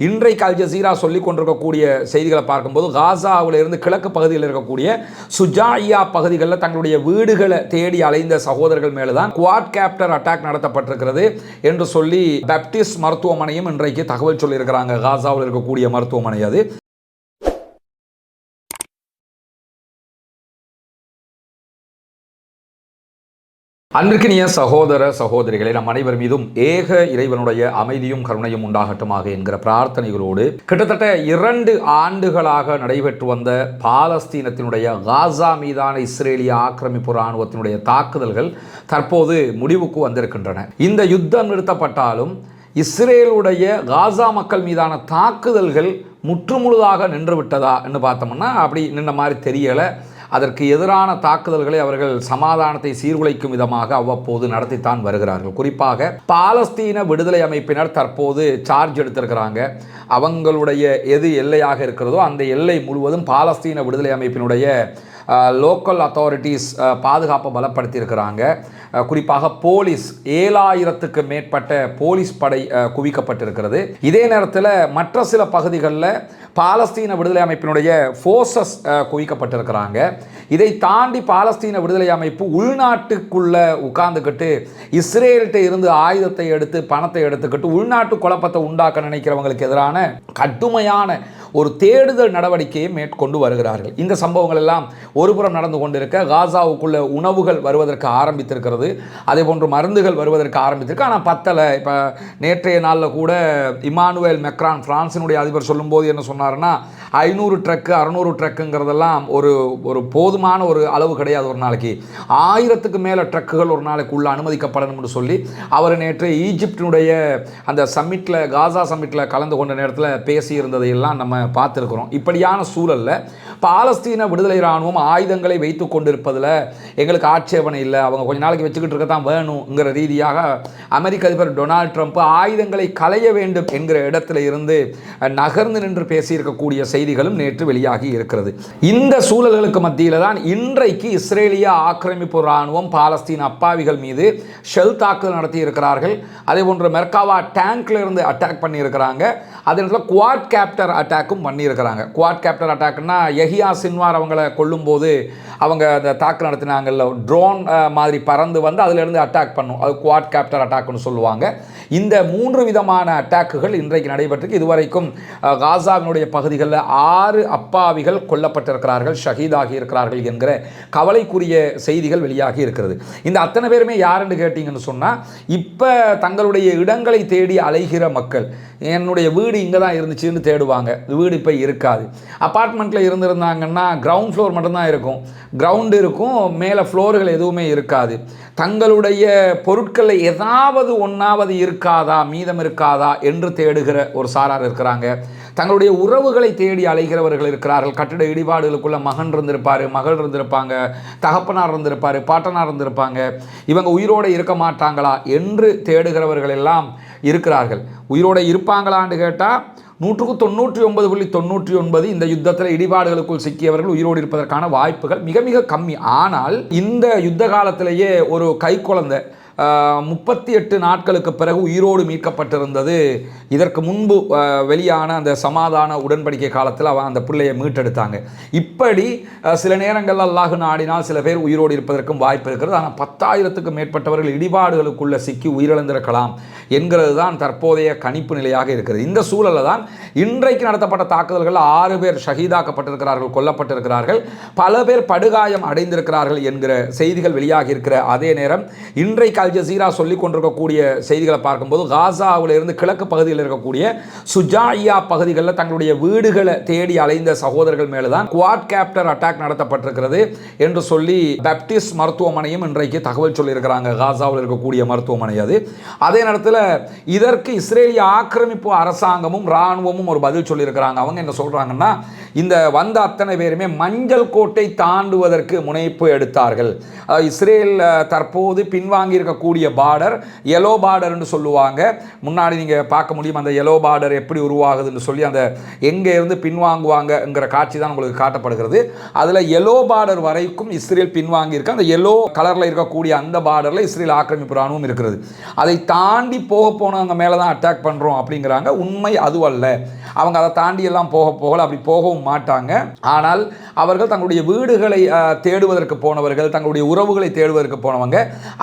இன்றைக்கு Al Jazeera சொல்லிக் கொண்டிருக்கக்கூடிய செய்திகளை பார்க்கும்போது காசாவில் இருந்து கிழக்கு பகுதியில் இருக்கக்கூடிய சுஜாயியா பகுதிகளில் தங்களுடைய வீடுகளை தேடி அலைந்த சகோதரர்கள் மேலே தான் குவாட் கேப்டர் அட்டாக் நடத்தப்பட்டிருக்கிறது என்று சொல்லி பேப்டிஸ்ட் மருத்துவமனையும் இன்றைக்கு தகவல் சொல்லியிருக்கிறாங்க. காசாவில் இருக்கக்கூடிய மருத்துவமனை அது. அன்பிற்கினிய சகோதர சகோதரிகளை நம் அனைவர் மீதும் ஏக இறைவனுடைய அமைதியும் கருணையும் உண்டாகட்டுமாக என்கிற பிரார்த்தனைகளோடு கிட்டத்தட்ட 2 ஆண்டுகளாக நடைபெற்று வந்த பாலஸ்தீனத்தினுடைய காசா மீதான இஸ்ரேலிய ஆக்கிரமிப்பு இராணுவத்தினுடைய தாக்குதல்கள் தற்போது முடிவுக்கு வந்திருக்கின்றன. இந்த யுத்தம் நிறுத்தப்பட்டாலும் இஸ்ரேலுடைய காசா மக்கள் மீதான தாக்குதல்கள் முற்றுமுழுதாக நின்று விட்டதா என்று பார்த்தோம்னா அப்படி நின்ற மாதிரி தெரியலை. அதற்கு எதிரான தாக்குதல்களை அவர்கள் சமாதானத்தை சீர்குலைக்கும் விதமாக அவ்வப்போது நடத்தித்தான் வருகிறார்கள். குறிப்பாக பாலஸ்தீன விடுதலை அமைப்பினர் தற்போது சார்ஜ் எடுத்திருக்கிறாங்க. அவங்களுடைய எது எல்லையாக இருக்கிறதோ அந்த எல்லை முழுவதும் பாலஸ்தீன விடுதலை அமைப்பினுடைய லோக்கல் அத்தாரிட்டிஸ் பாதுகாப்பை பலப்படுத்தியிருக்கிறாங்க. குறிப்பாக போலீஸ் 7000க்கு மேற்பட்ட போலீஸ் படை குவிக்கப்பட்டிருக்கிறது. இதே நேரத்தில் மற்ற சில பகுதிகளில் பாலஸ்தீன விடுதலை அமைப்பினுடைய ஃபோர்ஸஸ் குவிக்கப்பட்டிருக்கிறாங்க. இதை தாண்டி பாலஸ்தீன விடுதலை அமைப்பு உள்நாட்டுக்குள்ளே உட்கார்ந்துக்கிட்டு இஸ்ரேல்கிட்ட இருந்து ஆயுதத்தை எடுத்து பணத்தை எடுத்துக்கிட்டு உள்நாட்டு குழப்பத்தை உண்டாக்க நினைக்கிறவங்களுக்கு எதிரான கடுமையான ஒரு தேடுதல் நடவடிக்கையை மேற்கொண்டு வருகிறார்கள். இந்த சம்பவங்கள் எல்லாம் ஒருபுறம் நடந்து கொண்டிருக்க காசாவுக்குள்ள உணவுகள் வருவதற்கு ஆரம்பித்திருக்கிறது. அதே போன்று மருந்துகள் வருவதற்கு ஆரம்பித்திருக்கு. ஆனால் பத்தலை. இப்போ நேற்றைய நாளில் கூட இமானுவேல் மெக்ரான் பிரான்சினுடைய அதிபர் சொல்லும்போது என்ன சொன்னார்னா 500 ட்ரக்கு 600 ட்ரக்குங்கிறதெல்லாம் ஒரு போதுமான ஒரு அளவு கிடையாது. ஒரு நாளைக்கு 1000க்கு மேலே ட்ரக்குகள் ஒரு நாளைக்கு உள்ள அனுமதிக்கப்படணும் என்று சொல்லி அவர் நேற்று ஈஜிப்டினுடைய அந்த சம்மிட்டில் காசா சம்மிட்டில் கலந்து கொண்ட நேரத்தில் பேசியிருந்ததையெல்லாம் நம்ம பார்த்துருக்கிறோம். இப்படியான சூழலில் பாலஸ்தீன விடுதலை இராணுவம் ஆயுதங்களை வைத்து கொண்டிருப்பதில் எங்களுக்கு ஆட்சேபனை இல்லை. அவங்க கொஞ்ச நாளைக்கு வச்சுக்கிட்டு இருக்கத்தான் வேணுங்கிற ரீதியாக அமெரிக்க அதிபர் டொனால்ட் ட்ரம்ப் ஆயுதங்களை களைய வேண்டும் என்கிற இடத்துல இருந்து நகர்ந்து நின்று பேசியிருக்கக்கூடிய செய்திகளும் நேற்று வெளியாகி இருக்கிறது. இந்த சூழல்களுக்கு மத்தியில் தான் இன்றைக்கு இஸ்ரேலிய ஆக்கிரமிப்பு இராணுவம் பாலஸ்தீன அப்பாவிகள் மீது ஷெல் தாக்குதல் நடத்தி இருக்கிறார்கள். அதே போன்று மெர்காவா டேங்க்ல இருந்து அட்டாக் பண்ணியிருக்கிறாங்க. அதே நேரத்தில் குவாட் கேப்டர் அட்டாக்கும் பண்ணியிருக்கிறாங்க. குவாட் கேப்டர் அட்டாக்னா யஹியா சின்வார் அவங்களை கொல்லும்போது அவங்க அந்த தாக்கு நடத்தினாங்கல்ல, ட்ரோன் மாதிரி பறந்து வந்து அதிலிருந்து அட்டாக் பண்ணும், அது குவாட் கேப்டர் அட்டாக்னு சொல்லுவாங்க. இந்த 3 விதமான அட்டாக்குகள் இன்றைக்கு நடைபெற்றிருக்கு. இதுவரைக்கும் காசாவினுடைய பகுதிகளில் 6 அப்பாவிகள் கொல்லப்பட்டிருக்கிறார்கள், ஷஹீதாகி இருக்கிறார்கள் என்கிற கவலைக்குரிய செய்திகள் வெளியாகி இருக்கிறது. இந்த அத்தனை பேருமே யாருன்னு கேட்டிங்கன்னு சொன்னால் இப்போ தங்களுடைய இடங்களை தேடி அலைகிற மக்கள். என்னுடைய வீடு இங்கே தான் இருந்துச்சுன்னு தேடுவாங்க. வீடு இப்போ இருக்காது. அப்பார்ட்மெண்ட்டில் இருந்திருந்தாங்கன்னா கிரவுண்ட் ஃப்ளோர் மட்டும்தான் இருக்கும், கிரவுண்டு இருக்கும், மேலே ஃப்ளோர்கள் எதுவுமே இருக்காது. தங்களுடைய பொருட்களில் ஏதாவது ஒன்றாவது இருக்காதா, மீதம் இருக்காதா என்று தேடுகிற ஒரு சாரார் இருக்கிறாங்க. தங்களுடைய உறவுகளை தேடி அலைகிறவர்கள் இருக்கிறார்கள். கட்டிட இடிபாடுகளுக்குள்ள மகன் இருந்திருப்பார், மகள் இருந்திருப்பாங்க, தகப்பனார் இருந்திருப்பார், பாட்டனார் இருந்திருப்பாங்க. இவங்க உயிரோடு இருக்க மாட்டாங்களா என்று தேடுகிறவர்கள் எல்லாம் இருக்கிறார்கள். உயிரோடு இருப்பாங்களான்னு கேட்டால் 99.99 இந்த யுத்தத்தில் இடிபாடுகளுக்குள் சிக்கியவர்கள் உயிரோடு இருப்பதற்கான வாய்ப்புகள் மிக மிக கம்மி. ஆனால் இந்த யுத்த காலத்திலேயே ஒரு கைக்குழந்தை 38 நாட்களுக்கு பிறகு உயிரோடு மீட்கப்பட்டிருந்தது. இதற்கு முன்பு வெளியான அந்த சமாதான உடன்படிக்கை காலத்தில் அவன் அந்த பிள்ளையை மீட்டெடுத்தாங்க. இப்படி சில நேரங்களில் அல்லாஹ் நாடினால் சில பேர் உயிரோடு இருப்பதற்கும் வாய்ப்பு இருக்கிறது. ஆனால் 10,000க்கு மேற்பட்டவர்கள் இடிபாடுகளுக்குள்ள சிக்கி உயிரிழந்திருக்கலாம் என்கிறது தான் தற்போதைய கணிப்பு நிலையாக இருக்கிறது. இந்த சூழலில் தான் இன்றைக்கு நடத்தப்பட்ட தாக்குதல்கள் 6 பேர் ஷஹீதாக்கப்பட்டிருக்கிறார்கள், கொல்லப்பட்டிருக்கிறார்கள், பல பேர் படுகாயம் அடைந்திருக்கிறார்கள் என்கிற செய்திகள் வெளியாகி இருக்கிற அதே நேரம் இன்றைக்கு அல் ஜசீரா சொல்லிக் கொண்டிருக்கக்கூடிய செய்திகளை பார்க்கும்போது காசாவில் இருந்து கிழக்கு பகுதியில் இருக்கக்கூடிய சுஜாயியா பகுதிகளில் தங்களுடைய வீடுகளை தேடி அலைந்த சகோதரர்கள் மேலே தான் குவாட் கேப்டர் அட்டாக் நடத்தப்பட்டிருக்கிறது என்று சொல்லி பேப்டிஸ்ட் மருத்துவமனையும் இன்றைக்கு தகவல் சொல்லியிருக்கிறாங்க. காசாவில் இருக்கக்கூடிய மருத்துவமனை அது. அதே நேரத்தில் இதற்கு இஸ்ரேலிய ஆக்கிரமிப்பு அரசாங்கமும் இராணுவமும் அதுக்கும் ஒரு பதில் சொல்லியிருக்கிறாங்க. அவங்க என்ன சொல்கிறாங்கன்னா, இந்த வந்த அத்தனை பேருமே மஞ்சள் கோட்டை தாண்டுவதற்கு முனைப்பு எடுத்தார்கள். இஸ்ரேல் தற்போது பின்வாங்கி இருக்கக்கூடிய பார்டர் எல்லோ பார்டர்னு சொல்லுவாங்க. முன்னாடி நீங்கள் பார்க்க முடியும் அந்த எல்லோ பார்டர் எப்படி உருவாகுதுன்னு சொல்லி அந்த எங்கே இருந்து பின்வாங்குவாங்கங்கிற காட்சி தான் உங்களுக்கு காட்டப்படுகிறது. அதில் எல்லோ பார்டர் வரைக்கும் இஸ்ரேல் பின்வாங்கி இருக்கு. அந்த எல்லோ கலரில் இருக்கக்கூடிய அந்த பார்டரில் இஸ்ரேல் ஆக்கிரமிப்பு ராணுவம் இருக்கிறது. அதை தாண்டி போனவங்க மேலே தான் அட்டாக் பண்ணுறோம் அப்படிங்கிறாங்க. உண்மை அதுவல்ல. அவங்க அதை தாண்டி எல்லாம் போகல, அப்படி போகவும் மாட்டாங்க. ஆனால் அவர்கள் தங்களுடைய வீடுகளை தேடுவதற்கு போனவர்கள், தங்களுடைய உறவுகளை தேடுவதற்கு போனவங்க,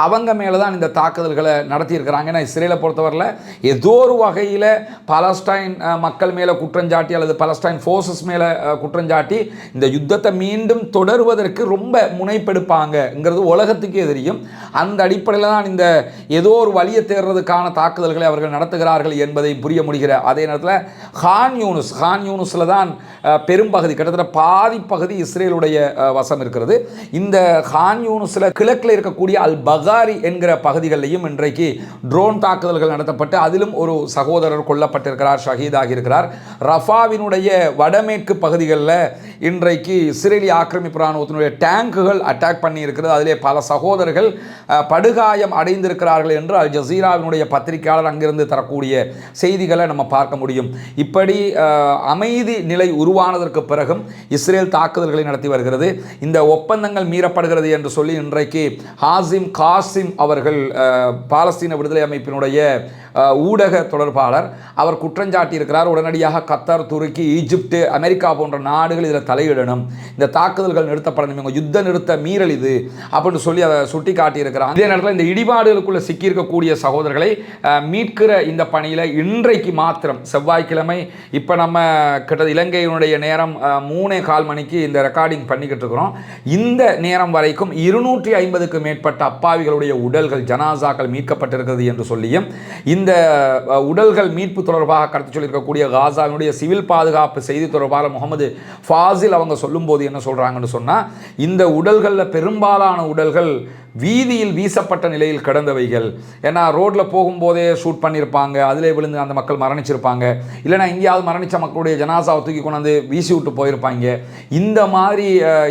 அவங்க மேலே தான் இந்த தாக்குதல்களை நடத்தியிருக்கிறாங்க. ஏன்னா இஸ்ரேலை பொறுத்தவரையில் ஏதோ ஒரு வகையில் பாலஸ்டைன் மக்கள் மேலே குற்றஞ்சாட்டி அல்லது பாலஸ்டைன் ஃபோர்ஸஸ் மேலே குற்றஞ்சாட்டி இந்த யுத்தத்தை மீண்டும் தொடருவதற்கு ரொம்ப முனைப்பெடுப்பாங்கங்கிறது உலகத்துக்கே தெரியும். அந்த அடிப்படையில் தான் இந்த ஏதோ ஒரு வழியை தேடுறதுக்கான தாக்குதல்களை அவர்கள் நடத்துகிறார்கள் என்பதை புரிய முடிகிற அதே நேரத்தில் கான் யூனுஸில் தான் பெரும்பகுதி, கிட்டத்தட்ட பாதி பகுதி இஸ்ரேலுடைய வசம் இருக்கிறது. இந்த கான் யூனுஸில் கிழக்கில் இருக்கக்கூடிய அல் பகாரி என்கிற பகுதிகளிலையும் இன்றைக்கு ட்ரோன் தாக்குதல்கள் நடத்தப்பட்டு அதிலும் ஒரு சகோதரர் கொல்லப்பட்டிருக்கிறார், ஷஹீதாகி இருக்கிறார். ரஃபாவினுடைய வடமேற்கு பகுதிகளில் இன்றைக்கு இஸ்ரேலிய ஆக்கிரமிப்பு ராணுவத்தினுடைய டேங்குகள் அட்டாக் பண்ணி இருக்கிறது. அதிலே பல சகோதரர்கள் படுகாயம் அடைந்திருக்கிறார்கள் என்று அல் ஜசீராவினுடைய பத்திரிகையாளர் அங்கிருந்து தரக்கூடிய செய்திகளை நம்ம பார்க்க முடியும். இப்படி அமைதி நிலை உருவானதற்கு பிறகும் இஸ்ரேல் தாக்குதல்களை நடத்தி வருகிறது. இந்த ஒப்பந்தங்கள் மீறப்படுகிறது என்று சொல்லி இன்றைக்கு ஹாசிம் காசிம் அவர்கள் பாலஸ்தீன விடுதலை அமைப்பினுடைய ஊடக தொடர்பாளர் அவர் குற்றஞ்சாட்டி இருக்கிறார். உடனடியாக கத்தார், துருக்கி, ஈஜிப்து, அமெரிக்கா போன்ற நாடுகள் இதில் தலையிடணும், இந்த தாக்குதல்கள் நிறுத்தப்படணும், இவங்க யுத்த நிறுத்த மீறல் இது அப்படின்னு சொல்லி அதை சுட்டி காட்டியிருக்கிறாங்க. இதே நேரத்தில் இந்த இடிபாடுகளுக்குள்ள சிக்கியிருக்கக்கூடிய சகோதரர்களை மீட்கிற இந்த பணியில் இன்றைக்கு மாத்திரம் செவ்வாய்க்கிழமை இப்போ நம்ம கிட்ட இலங்கையினுடைய நேரம் 3:15 மணிக்கு இந்த ரெக்கார்டிங் பண்ணிக்கிட்டு இருக்கிறோம். இந்த நேரம் வரைக்கும் 250க்கு மேற்பட்ட அப்பாவிகளுடைய உடல்கள், ஜனாசாக்கள் மீட்கப்பட்டிருக்கிறது என்று சொல்லியும் இந்த உடல்கள் மீட்பு தொடர்பாக கருத்து சொல்லியிருக்கக்கூடிய காசாவினுடைய சிவில் பாதுகாப்பு செய்தி தொடர்பாளர் முகமது ஃபாசில் அவங்க சொல்லும்போது என்ன சொல்கிறாங்கன்னு சொன்னால், இந்த உடல்களில் பெரும்பாலான உடல்கள் வீதியில் வீசப்பட்ட நிலையில் கிடந்தவைகள். ஏன்னா ரோட்டில் போகும்போதே ஷூட் பண்ணியிருப்பாங்க, அதிலே விழுந்து அந்த மக்கள் மரணிச்சிருப்பாங்க, இல்லைனா எங்கேயாவது மரணித்த மக்களுடைய ஜனாசாவை தூக்கி கொண்டாந்து வீசி விட்டு போயிருப்பாங்க. இந்த மாதிரி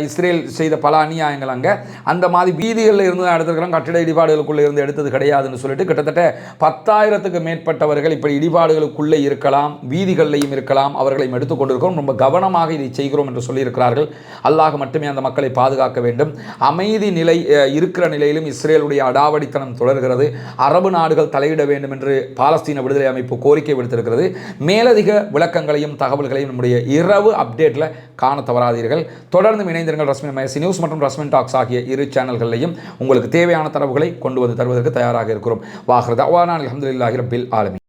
இஸ்ரேல் செய்த பல அநியாயங்கள் அங்கே அந்த மாதிரி வீதிகளில் இருந்து தான் எடுத்துருக்கிறோம், கட்டிட இடிபாடுகளுக்குள்ளே இருந்து எடுத்தது கிடையாதுன்னு சொல்லிட்டு கிட்டத்தட்ட 10,000க்கு மேற்பட்டவர்கள் இப்படி இடிபாடுகளுக்குள்ளே இருக்கலாம், வீதிகளிலையும் இருக்கலாம், அவர்களையும் எடுத்துக்கொண்டிருக்கிறோம். ரொம்ப கவனமாக இதை செய்கிறோம் என்று சொல்லியிருக்கிறார்கள். அல்லாஹ் மட்டுமே அந்த மக்களை பாதுகாக்க வேண்டும். அமைதி நிலை இருக்கிற நிலையிலும் இஸ்ரேலுடைய அடாவடித்தனம் தொடர்கிறது. அரபு நாடுகள் தலையிட வேண்டும் என்று பாலஸ்தீன விடுதலை அமைப்பு கோரிக்கை விடுத்திருக்கிறது. மேலதிக விளக்கங்களையும் தகவல்களையும் நம்முடைய இரவு அப்டேட்டில் காண தவறாதீர்கள். தொடர்ந்து இணைந்திருங்கள். ரஸ்மின் மைசி நியூஸ் மற்றும் ரஸ்மின் டாக்ஸ் ஆகிய இரு சேனல்களையும் உங்களுக்கு தேவையான தரவுகளை கொண்டு வந்து தருவதற்கு தயாராக இருக்கிறோம். வாஹ்ரத் அவானா அல்ஹம்துலில்லாஹி ரப்பில் ஆலமீன்.